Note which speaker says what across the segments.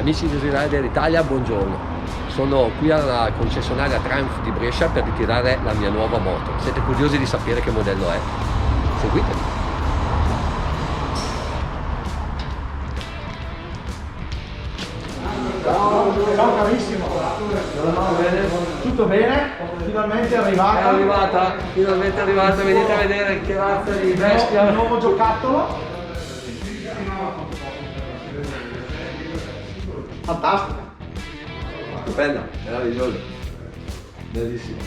Speaker 1: Amici di Rider Italia, buongiorno. Sono qui alla concessionaria Triumph di Brescia per ritirare la mia nuova moto. Siete curiosi di sapere che modello è? Seguitemi.
Speaker 2: Ciao carissimo, tutto bene? Finalmente è arrivata.
Speaker 1: È arrivata, finalmente è arrivata, venite a vedere che razza di bestia.
Speaker 2: Il nuovo giocattolo. Fantastica.
Speaker 1: Stupenda, meravigliosa, bellissima.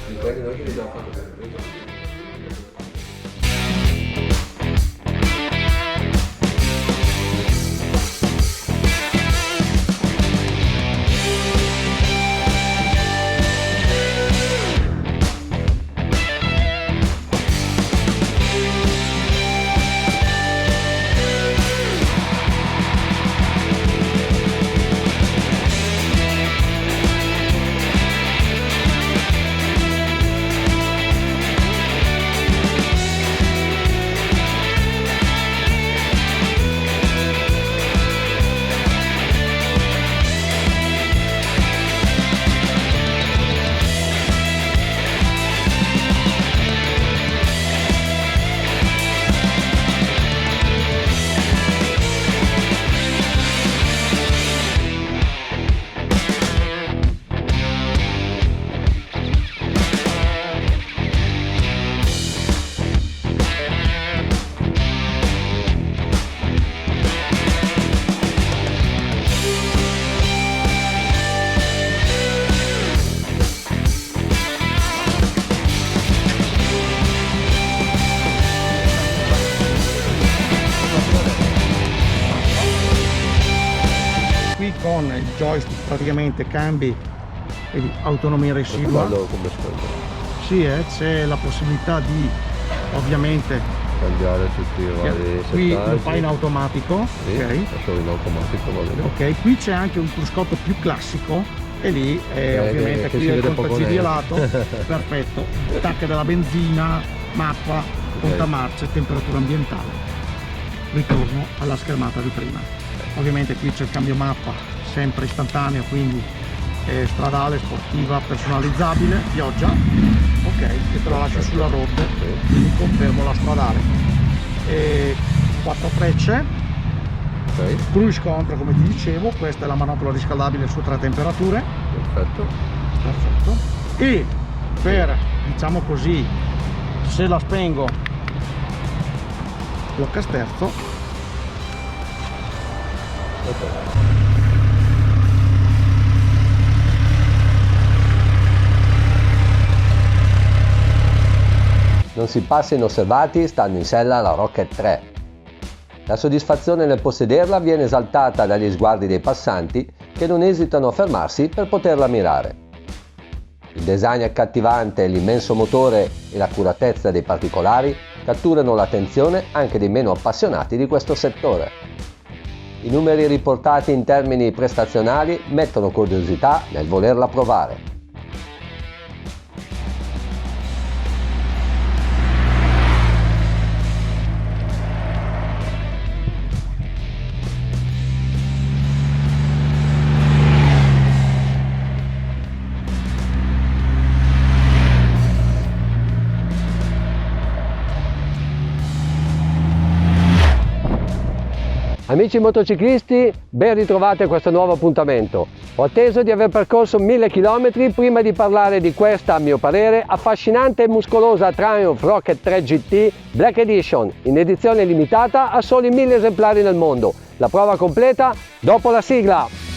Speaker 1: Ricordi noi che vi abbiamo fatto vedere.
Speaker 2: Qui con il joystick praticamente cambi vedi, autonomia residua. Sì, c'è la possibilità di ovviamente
Speaker 1: Cambiare tutti i vari
Speaker 2: qui
Speaker 1: settaggi.
Speaker 2: lo fai in automatico,
Speaker 1: Sì,
Speaker 2: ok.
Speaker 1: solo in automatico, va bene.
Speaker 2: Ok, qui c'è anche un cruscotto più classico e lì ovviamente
Speaker 1: che
Speaker 2: qui
Speaker 1: si
Speaker 2: è il
Speaker 1: vede poco
Speaker 2: contagirilato,
Speaker 1: neanche.
Speaker 2: perfetto, tacca della benzina, mappa, contamarce, temperatura ambientale. Ritorno alla schermata di prima. Ovviamente qui c'è il cambio mappa, sempre istantaneo, quindi stradale, sportiva, personalizzabile, pioggia, ok, e te la lascio sulla road, quindi confermo la stradale. 4 frecce,
Speaker 1: Ok,
Speaker 2: cruise control come ti dicevo, questa è la manopola riscaldabile su 3 temperature,
Speaker 1: perfetto.
Speaker 2: perfetto, e per, diciamo così, se la spengo blocca sterzo,
Speaker 1: Ok. Non si passa inosservati stando in sella alla Rocket 3. La soddisfazione nel possederla viene esaltata dagli sguardi dei passanti che non esitano a fermarsi per poterla ammirare. Il design accattivante, l'immenso motore e l'accuratezza dei particolari catturano l'attenzione anche dei meno appassionati di questo settore. I numeri riportati in termini prestazionali mettono curiosità nel volerla provare. Amici motociclisti, ben ritrovati a questo nuovo appuntamento. Ho atteso di aver percorso 1000 km prima di parlare di questa, a mio parere, affascinante e muscolosa Triumph Rocket 3 GT Black Edition, in edizione limitata a soli 1000 esemplari nel mondo. La prova completa dopo la sigla.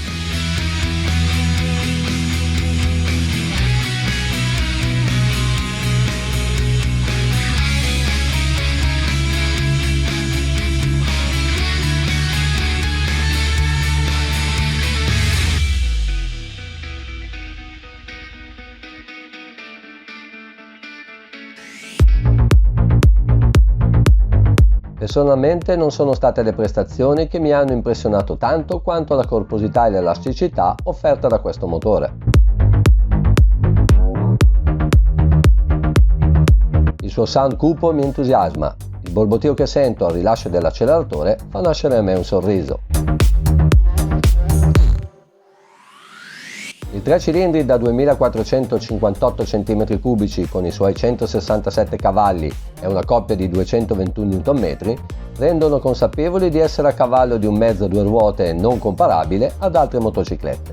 Speaker 1: Personalmente non sono state le prestazioni che mi hanno impressionato tanto quanto la corposità e l'elasticità offerta da questo motore. Il suo sound cupo mi entusiasma, il borbottio che sento al rilascio dell'acceleratore fa nascere in me un sorriso. 3 cilindri da 2458 cm3 con i suoi 167 cavalli e una coppia di 221 Nm rendono consapevoli di essere a cavallo di un mezzo a due ruote non comparabile ad altre motociclette.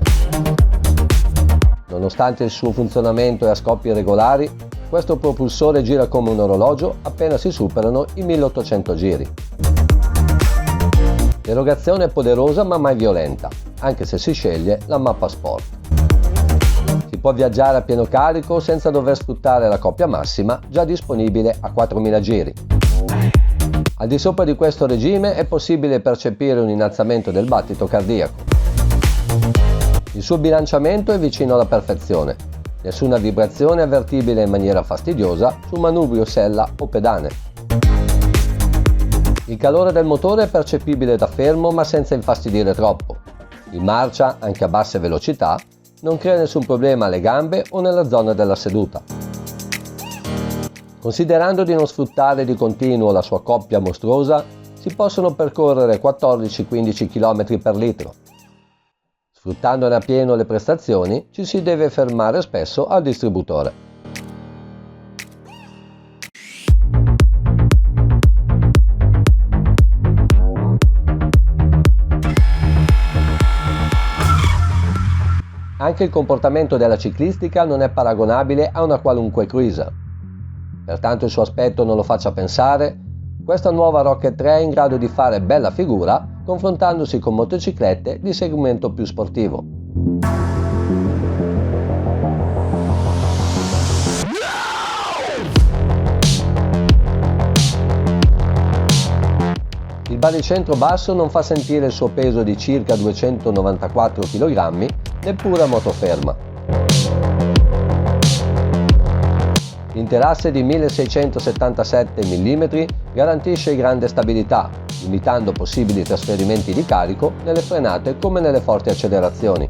Speaker 1: Nonostante il suo funzionamento e a scoppi regolari, questo propulsore gira come un orologio appena si superano i 1800 giri. L'erogazione è poderosa ma mai violenta, anche se si sceglie la mappa sport. Si può viaggiare a pieno carico senza dover sfruttare la coppia massima già disponibile a 4000 giri. Al di sopra di questo regime è possibile percepire un innalzamento del battito cardiaco. Il suo bilanciamento è vicino alla perfezione, nessuna vibrazione avvertibile in maniera fastidiosa su manubrio, sella o pedane. Il calore del motore è percepibile da fermo ma senza infastidire troppo. In marcia, anche a basse velocità, non crea nessun problema alle gambe o nella zona della seduta. Considerando di non sfruttare di continuo la sua coppia mostruosa, si possono percorrere 14-15 km per litro. Sfruttandone a pieno le prestazioni, ci si deve fermare spesso al distributore. Anche il comportamento della ciclistica non è paragonabile a una qualunque cruiser. Pertanto il suo aspetto non lo faccia pensare, questa nuova Rocket 3 è in grado di fare bella figura confrontandosi con motociclette di segmento più sportivo. Il baricentro basso non fa sentire il suo peso di circa 294 kg neppure a moto ferma. L'interasse di 1677 mm garantisce grande stabilità, limitando possibili trasferimenti di carico nelle frenate come nelle forti accelerazioni.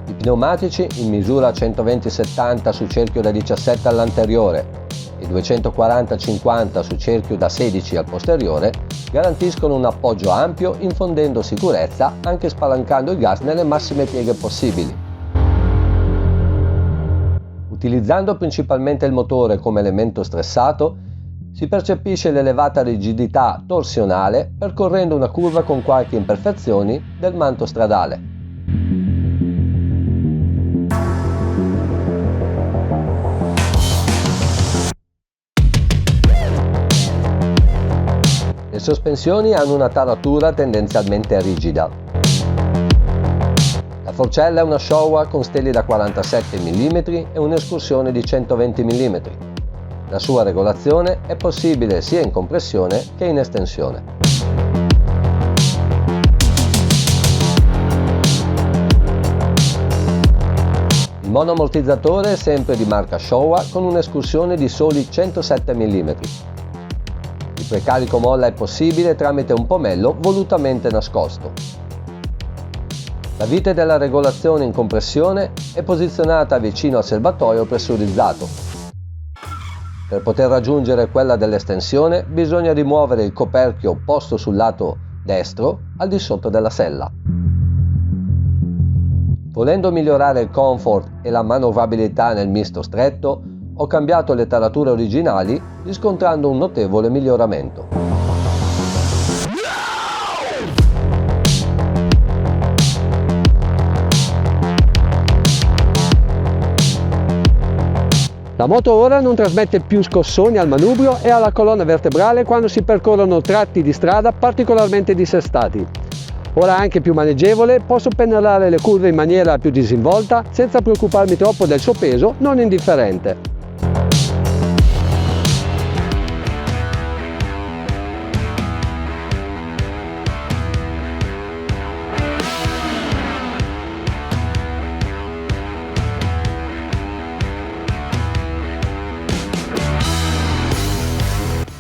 Speaker 1: I pneumatici in misura 120/70 su cerchio da 17 all'anteriore e 240/50 su cerchio da 16 al posteriore garantiscono un appoggio ampio infondendo sicurezza anche spalancando il gas nelle massime pieghe possibili. Utilizzando principalmente il motore come elemento stressato, si percepisce l'elevata rigidità torsionale percorrendo una curva con qualche imperfezioni del manto stradale. Le sospensioni hanno una taratura tendenzialmente rigida. La forcella è una Showa con steli da 47 mm e un'escursione di 120 mm. La sua regolazione è possibile sia in compressione che in estensione. Il monoammortizzatore è sempre di marca Showa con un'escursione di soli 107 mm. Il precarico molla è possibile tramite un pomello volutamente nascosto. La vite della regolazione in compressione è posizionata vicino al serbatoio pressurizzato. Per poter raggiungere quella dell'estensione bisogna rimuovere il coperchio posto sul lato destro al di sotto della sella. Volendo migliorare il comfort e la manovrabilità nel misto stretto, ho cambiato le tarature originali riscontrando un notevole miglioramento. La moto ora non trasmette più scossoni al manubrio e alla colonna vertebrale quando si percorrono tratti di strada particolarmente dissestati. Ora anche più maneggevole, posso pennellare le curve in maniera più disinvolta senza preoccuparmi troppo del suo peso non indifferente.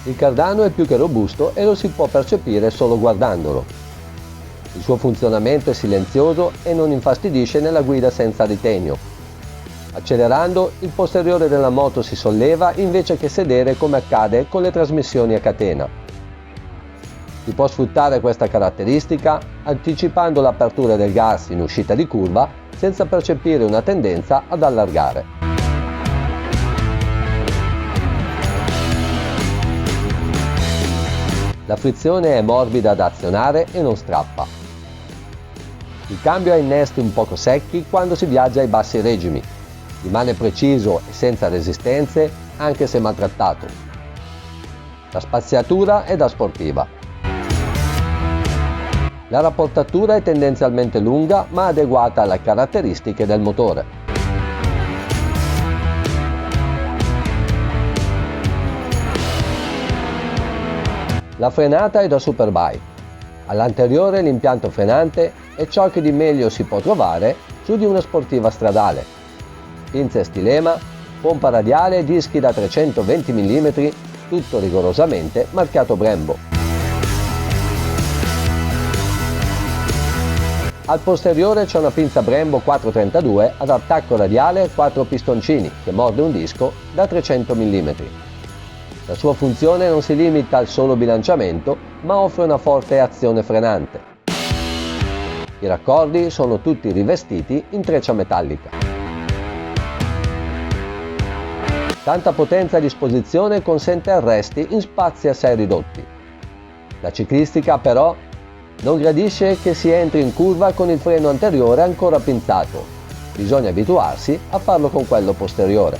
Speaker 1: Il cardano è più che robusto e lo si può percepire solo guardandolo. Il suo funzionamento è silenzioso e non infastidisce nella guida senza ritegno. Accelerando, il posteriore della moto si solleva invece che sedere come accade con le trasmissioni a catena. Si può sfruttare questa caratteristica anticipando l'apertura del gas in uscita di curva senza percepire una tendenza ad allargare. La frizione è morbida da azionare e non strappa. Il cambio ha innesti un poco secchi quando si viaggia ai bassi regimi. Rimane preciso e senza resistenze anche se maltrattato. La spaziatura è da sportiva. La rapportatura è tendenzialmente lunga ma adeguata alle caratteristiche del motore. La frenata è da superbike. All'anteriore l'impianto frenante è ciò che di meglio si può trovare su di una sportiva stradale. Pinze stilema, pompa radiale e dischi da 320 mm, tutto rigorosamente marchiato Brembo. Al posteriore c'è una pinza Brembo 432 ad attacco radiale e 4 pistoncini che morde un disco da 300 mm. La sua funzione non si limita al solo bilanciamento, ma offre una forte azione frenante. I raccordi sono tutti rivestiti in treccia metallica. Tanta potenza a disposizione consente arresti in spazi assai ridotti. La ciclistica però non gradisce che si entri in curva con il freno anteriore ancora pinzato. Bisogna abituarsi a farlo con quello posteriore.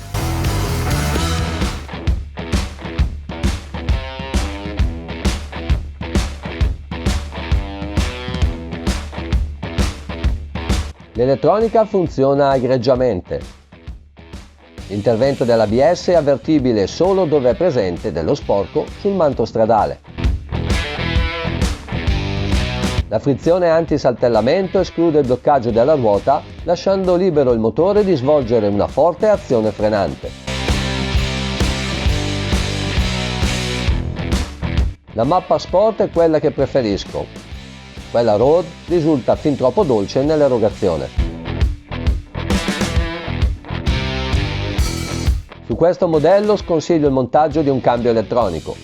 Speaker 1: L'elettronica funziona egregiamente. L'intervento dell'ABS è avvertibile solo dove è presente dello sporco sul manto stradale. La frizione anti-saltellamento esclude il bloccaggio della ruota, lasciando libero il motore di svolgere una forte azione frenante. La mappa Sport è quella che preferisco. Quella Road risulta fin troppo dolce nell'erogazione. Su questo modello sconsiglio il montaggio di un cambio elettronico.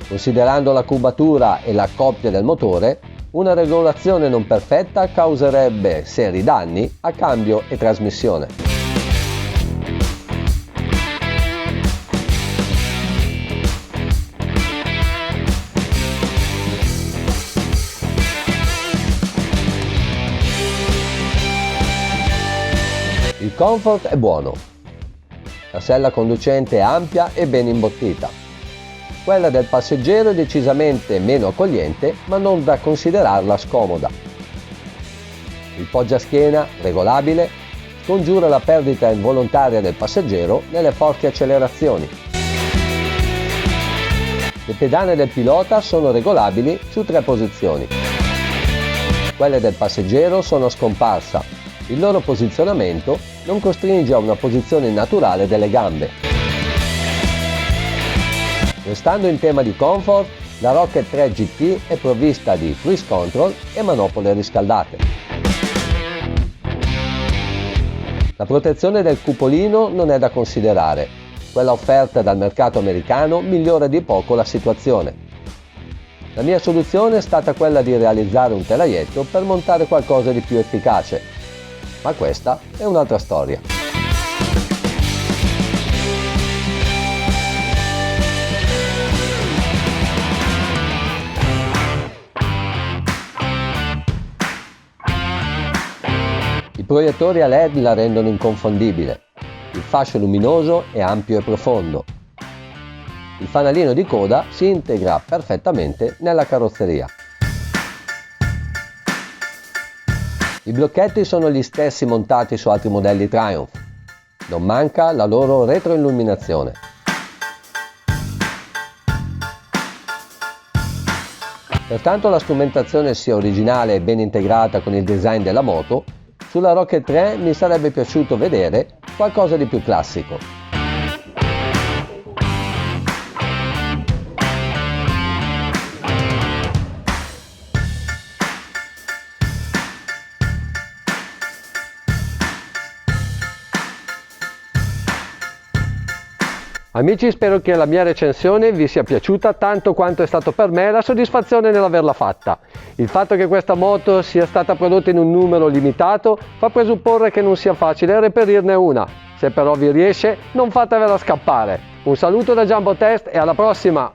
Speaker 1: Considerando la cubatura e la coppia del motore, una regolazione non perfetta causerebbe seri danni a cambio e trasmissione. Il comfort è buono. La sella conducente è ampia e ben imbottita. Quella del passeggero è decisamente meno accogliente, ma non da considerarla scomoda. Il poggiaschiena, regolabile, scongiura la perdita involontaria del passeggero nelle forti accelerazioni. Le pedane del pilota sono regolabili su 3 posizioni. Quelle del passeggero sono a scomparsa. Il loro posizionamento non costringe a una posizione naturale delle gambe. Restando in tema di comfort, la Rocket 3 GT è provvista di cruise control e manopole riscaldate. La protezione del cupolino non è da considerare. Quella offerta dal mercato americano migliora di poco la situazione. La mia soluzione è stata quella di realizzare un telaietto per montare qualcosa di più efficace, ma questa è un'altra storia. I proiettori a LED la rendono inconfondibile. Il fascio luminoso è ampio e profondo. Il fanalino di coda si integra perfettamente nella carrozzeria. I blocchetti sono gli stessi montati su altri modelli Triumph. Non manca la loro retroilluminazione. Pertanto la strumentazione sia originale e ben integrata con il design della moto, sulla Rocket 3 mi sarebbe piaciuto vedere qualcosa di più classico. Amici, spero che la mia recensione vi sia piaciuta tanto quanto è stato per me la soddisfazione nell'averla fatta. Il fatto che questa moto sia stata prodotta in un numero limitato fa presupporre che non sia facile reperirne una. Se però vi riesce, non fatevela scappare. Un saluto da Jumbo Test e alla prossima!